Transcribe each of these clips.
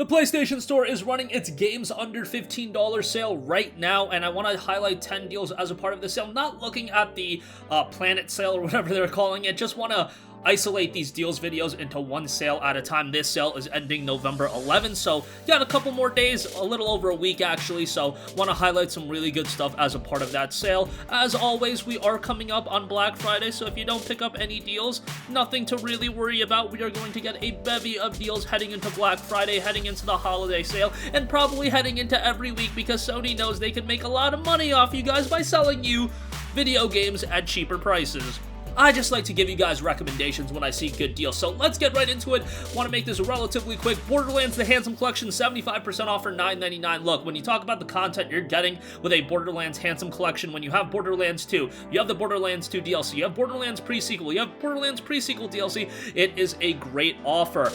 The PlayStation Store is running its games under $15 sale right now, and I want to highlight 10 deals as a part of the sale. Not looking at the Planet sale or whatever they're calling it, just want to isolate these deals videos into one sale at a time. This sale is ending November 11th, so got a couple more days, a little over a week actually, so want to highlight some really good stuff as a part of that sale. As always, we are coming up on Black Friday, so if you don't pick up any deals, nothing to really worry about. We are going to get a bevy of deals heading into Black Friday, heading into the holiday sale, and probably heading into every week because Sony knows they can make a lot of money off you guys by selling you video games at cheaper prices. I just like to give you guys recommendations when I see good deals, so let's get right into it. Want to make this relatively quick. Borderlands The Handsome Collection, 75% off for $9.99. Look, when you talk about the content you're getting with a Borderlands Handsome Collection, when you have Borderlands 2, you have the Borderlands 2 DLC, you have Borderlands Pre-Sequel, you have Borderlands Pre-Sequel DLC, it is a great offer.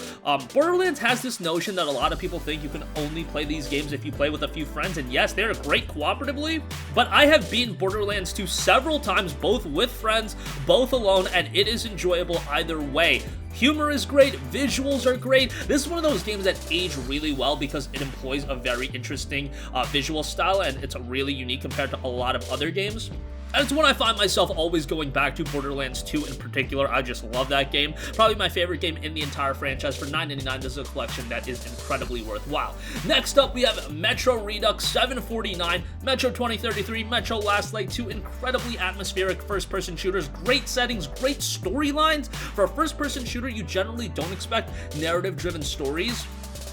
Borderlands has this notion that a lot of people think you can only play these games if you play with a few friends, and yes, they're great cooperatively, but I have beaten Borderlands 2 several times, both with friends, both alone, and it is enjoyable either way. Humor is great, visuals are great. This is one of those games that age really well because it employs a very interesting visual style, and it's really unique compared to a lot of other games. And it's one I find myself always going back to, Borderlands 2 in particular. I just love that game. Probably my favorite game in the entire franchise. For $9.99, this is a collection that is incredibly worthwhile. Next up, we have Metro Redux, $7.49, Metro 2033, Metro Last Light, two incredibly atmospheric first-person shooters. Great settings, great storylines. For a first-person shooter, you generally don't expect narrative-driven stories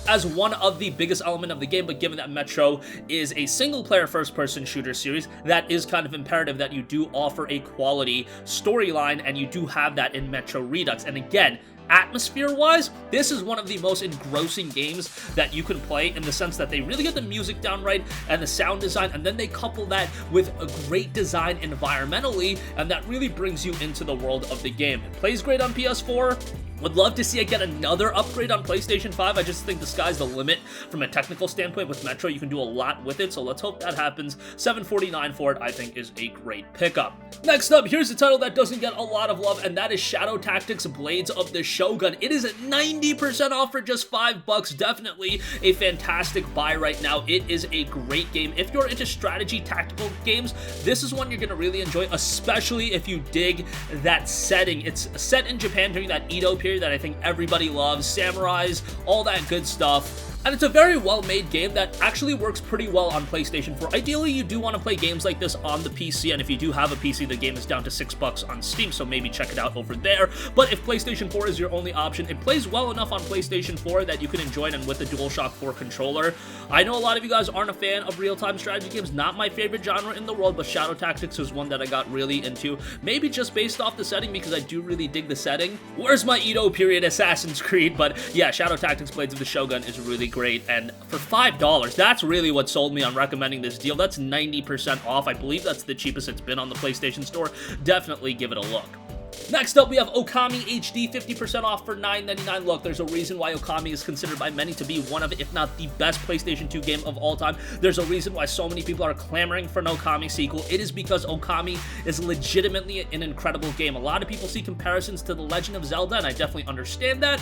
as one of the biggest element of the game, but given that Metro is a single-player first-person shooter series, that is kind of imperative that you do offer a quality storyline, and you do have that in Metro Redux. And again, atmosphere-wise, this is one of the most engrossing games that you can play in the sense that they really get the music down right and the sound design, and then they couple that with a great design environmentally, and that really brings you into the world of the game. It plays great on PS4. Would love to see it get another upgrade on PlayStation 5. I just think the sky's the limit from a technical standpoint. With Metro, you can do a lot with it, so let's hope that happens. $7.49 for it, I think, is a great pickup. Next up, here's a title that doesn't get a lot of love, and that is Shadow Tactics Blades of the Shogun. It is at 90% off for just $5. Definitely a fantastic buy right now. It is a great game. If you're into strategy tactical games, this is one you're going to really enjoy, especially if you dig that setting. It's set in Japan during that Edo period that I think everybody loves, samurais, all that good stuff. And it's a very well-made game that actually works pretty well on PlayStation 4. Ideally, you do want to play games like this on the PC, and if you do have a PC, the game is down to $6 on Steam, so maybe check it out over there. But if PlayStation 4 is your only option, it plays well enough on PlayStation 4 that you can enjoy it, and with the DualShock 4 controller. I know a lot of you guys aren't a fan of real-time strategy games, not my favorite genre in the world, but Shadow Tactics is one that I got really into, maybe just based off the setting, because I do really dig the setting. Where's my Edo period Assassin's Creed? But yeah, Shadow Tactics Blades of the Shogun is really great, and for $5, that's really what sold me on recommending this deal. That's 90% off. I believe that's the cheapest it's been on the PlayStation Store. Definitely give it a look. Next up, we have Okami HD, 50% off for $9.99. Look, there's a reason why Okami is considered by many to be one of, if not the best PlayStation 2 game of all time. There's a reason why so many people are clamoring for an Okami sequel. It is because Okami is legitimately an incredible game. A lot of people see comparisons to The Legend of Zelda, and I definitely understand that.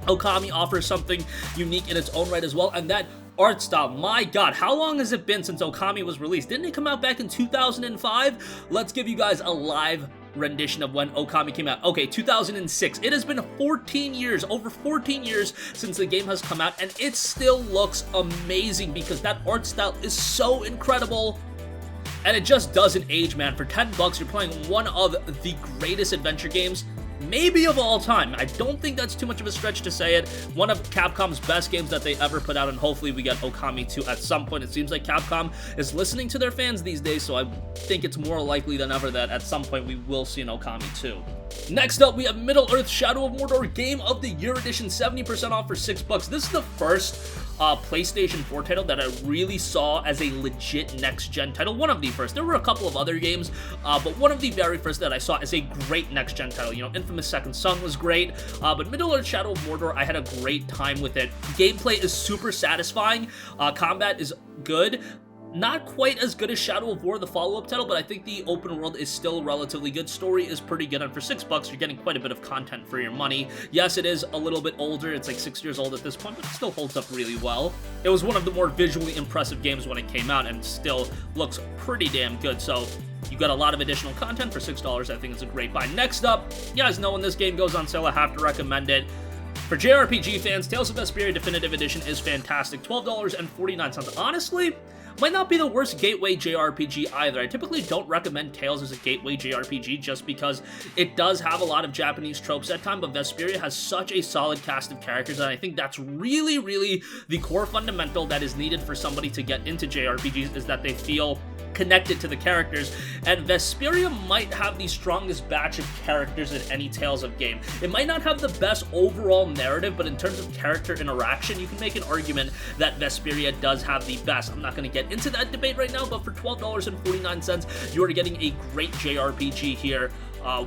Okami offers something unique in its own right as well, and that art style, my god, how long has it been since Okami was released? Didn't it come out back in 2005? Let's give you guys a live rendition of when Okami came out. Okay, 2006. It has been 14 years, over 14 years since the game has come out, and it still looks amazing because that art style is so incredible. And it just doesn't age, man. For $10, you're playing one of the greatest adventure games maybe of all time. I don't think that's too much of a stretch to say it. One of Capcom's best games that they ever put out, and hopefully we get Okami 2 at some point. It seems like Capcom is listening to their fans these days, so I think it's more likely than ever that at some point we will see an Okami 2. Next up, we have Middle-earth Shadow of Mordor Game of the Year Edition, 70% off for $6. This is the first PlayStation 4 title that I really saw as a legit next-gen title. One of the first. There were a couple of other games, but one of the very first that I saw as a great next-gen title. You know, Infamous Second Son was great, but Middle-earth Shadow of Mordor, I had a great time with it. Gameplay is super satisfying. Combat is good. Not quite as good as Shadow of War, the follow-up title, but I think the open world is still relatively good. Story is pretty good, and for $6, you're getting quite a bit of content for your money. Yes, it is a little bit older. It's like 6 years old at this point, but it still holds up really well. It was one of the more visually impressive games when it came out, and still looks pretty damn good. So you got a lot of additional content for $6. I think it's a great buy. Next up, you guys know when this game goes on sale, I have to recommend it. For JRPG fans, Tales of Vesperia Definitive Edition is fantastic. $12.49. Honestly, might not be the worst gateway JRPG either. I typically don't recommend Tales as a gateway JRPG just because it does have a lot of Japanese tropes at times, but Vesperia has such a solid cast of characters, and I think that's really, really the core fundamental that is needed for somebody to get into JRPGs, is that they feel connected to the characters, and Vesperia might have the strongest batch of characters in any Tales of game. It might not have the best overall narrative, but in terms of character interaction, you can make an argument that Vesperia does have the best. I'm not going to get into that debate right now, but for $12.49, you are getting a great JRPG here.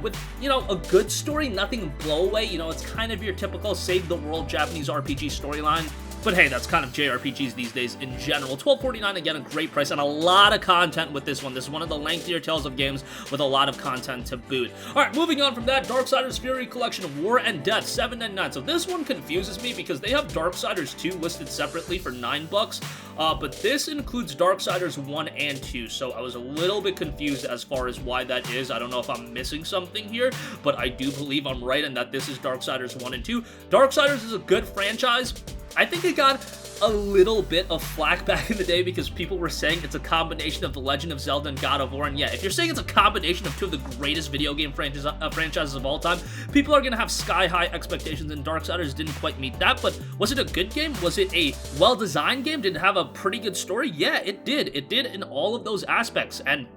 With, you know, a good story, nothing blowaway. You know, it's kind of your typical save the world Japanese RPG storyline. But hey, that's kind of JRPGs these days in general. $12.49, again, a great price, and a lot of content with this one. This is one of the lengthier Tales of games with a lot of content to boot. Alright, moving on from that, Darksiders Fury Collection of War and Death, $7.99. So this one confuses me because they have Darksiders 2 listed separately for $9, but this includes Darksiders 1 and 2, so I was a little bit confused as far as why that is. I don't know if I'm missing something here, but I do believe I'm right in that this is Darksiders 1 and 2. Darksiders is a good franchise. I think it got a little bit of flack back in the day because people were saying it's a combination of The Legend of Zelda and God of War, and yeah, if you're saying it's a combination of two of the greatest video game franchises of all time, people are going to have sky-high expectations, and Darksiders didn't quite meet that. But was it a good game? Was it a well-designed game? Did it have a pretty good story? Yeah, it did. It did in all of those aspects, and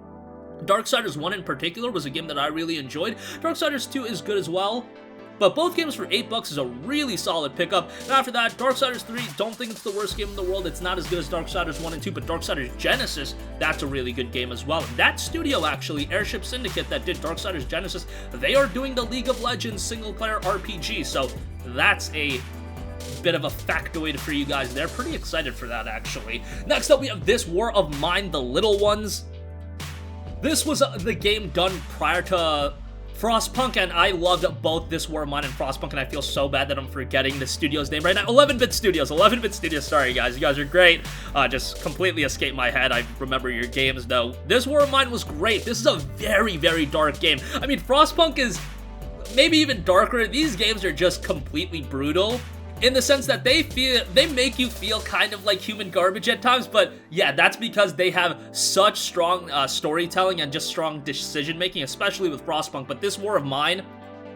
Darksiders 1 in particular was a game that I really enjoyed. Darksiders 2 is good as well, but both games for $8 is a really solid pickup. And after that, Darksiders 3, don't think it's the worst game in the world. It's not as good as Darksiders 1 and 2, but Darksiders Genesis, that's a really good game as well. And that studio, actually, Airship Syndicate, that did Darksiders Genesis, they are doing the League of Legends single-player RPG, so that's a bit of a factoid for you guys there. Pretty excited for that, actually. Next up, we have This War of Mine, The Little Ones. This was the game done prior to Frostpunk, and I loved both This War of Mine and Frostpunk, and I feel so bad that I'm forgetting the studio's name right now. 11-Bit Studios, sorry guys, you guys are great. Just completely escaped my head. I remember your games though. This War of Mine was great. This is a very, very dark game. I mean, Frostpunk is maybe even darker. These games are just completely brutal, in the sense that they make you feel kind of like human garbage at times, but yeah, that's because they have such strong storytelling and just strong decision-making, especially with Frostpunk. But This War of Mine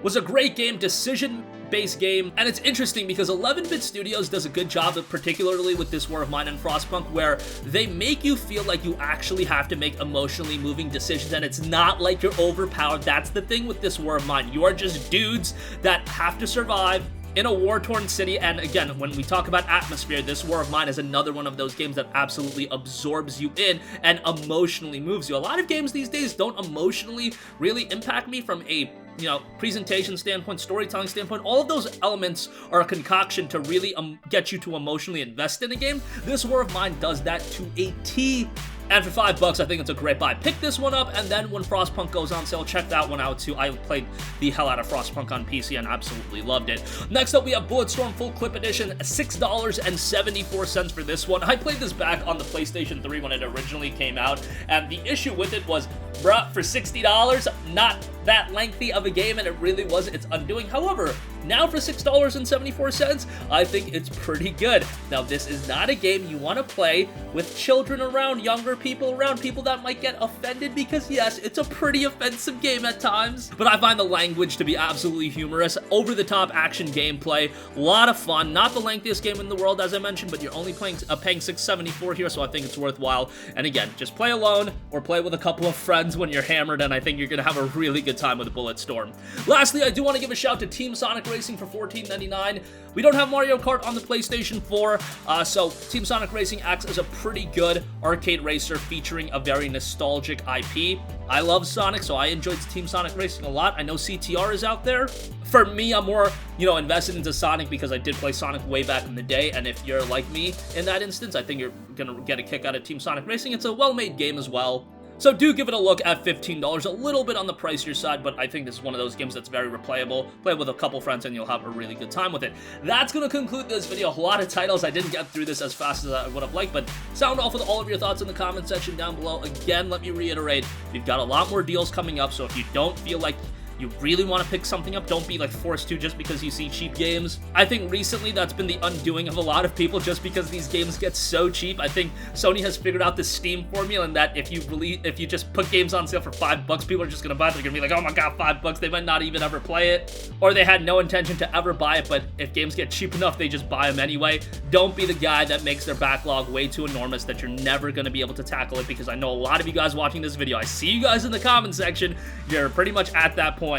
was a great game, decision-based game, and it's interesting because 11-Bit Studios does a good job, particularly with This War of Mine and Frostpunk, where they make you feel like you actually have to make emotionally moving decisions, and it's not like you're overpowered. That's the thing with This War of Mine. You are just dudes that have to survive in a war-torn city, and again, when we talk about atmosphere, This War of Mine is another one of those games that absolutely absorbs you in and emotionally moves you. A lot of games these days don't emotionally really impact me from a, you know, presentation standpoint, storytelling standpoint. All of those elements are a concoction to really get you to emotionally invest in a game. This War of Mine does that to a T. And for $5, I think it's a great buy. Pick this one up, and then when Frostpunk goes on sale, check that one out too. I played the hell out of Frostpunk on PC and absolutely loved it. Next up, we have Bulletstorm Full Clip Edition, $6.74 for this one. I played this back on the PlayStation 3 when it originally came out, and the issue with it was, bruh, for $60, not that lengthy of a game, and it really was its undoing. However, now for $6.74, I think it's pretty good. Now, this is not a game you want to play with children around, younger people around, people that might get offended, because yes, it's a pretty offensive game at times, but I find the language to be absolutely humorous, over-the-top action gameplay, a lot of fun, not the lengthiest game in the world, as I mentioned, but you're only paying $6.74 here, so I think it's worthwhile. And again, just play alone or play with a couple of friends when you're hammered, and I think you're going to have a really good time with Bulletstorm. Lastly, I do want to give a shout to Team Sonic Racing for $14.99. We don't have Mario Kart on the PlayStation 4, so Team Sonic Racing acts as a pretty good arcade racer featuring a very nostalgic IP. I love Sonic, so I enjoyed Team Sonic Racing a lot. I know CTR is out there. For me, I'm more, invested into Sonic because I did play Sonic way back in the day, and if you're like me in that instance, I think you're gonna get a kick out of Team Sonic Racing. It's a well-made game as well. So do give it a look at $15, a little bit on the pricier side, but I think this is one of those games that's very replayable. Play it with a couple friends and you'll have a really good time with it. That's going to conclude this video. A lot of titles. I didn't get through this as fast as I would have liked, but sound off with all of your thoughts in the comment section down below. Again, let me reiterate, we've got a lot more deals coming up, so if you don't feel like you really want to pick something up, don't be forced to just because you see cheap games. I think recently that's been the undoing of a lot of people just because these games get so cheap. I think Sony has figured out the Steam formula and that if you just put games on sale for $5, people are just gonna buy it. They're gonna be like, oh my god, $5. They might not even ever play it, or they had no intention to ever buy it, but if games get cheap enough, they just buy them anyway. Don't be the guy that makes their backlog way too enormous that you're never gonna be able to tackle it, because I know a lot of you guys watching this video, I see you guys in the comment section, you're pretty much at that point,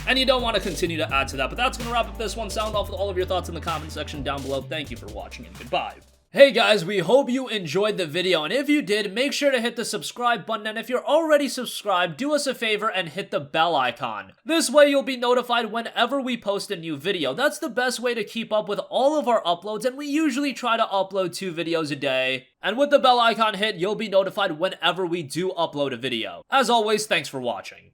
and you don't want to continue to add to that. But that's going to wrap up this one. Sound off with all of your thoughts in the comment section down below. Thank you for watching, and goodbye. Hey guys, we hope you enjoyed the video, and if you did, make sure to hit the subscribe button, and if you're already subscribed, do us a favor and hit the bell icon. This way you'll be notified whenever we post a new video. That's the best way to keep up with all of our uploads, and we usually try to upload 2 videos a day. And with the bell icon hit, you'll be notified whenever we do upload a video. As always, thanks for watching.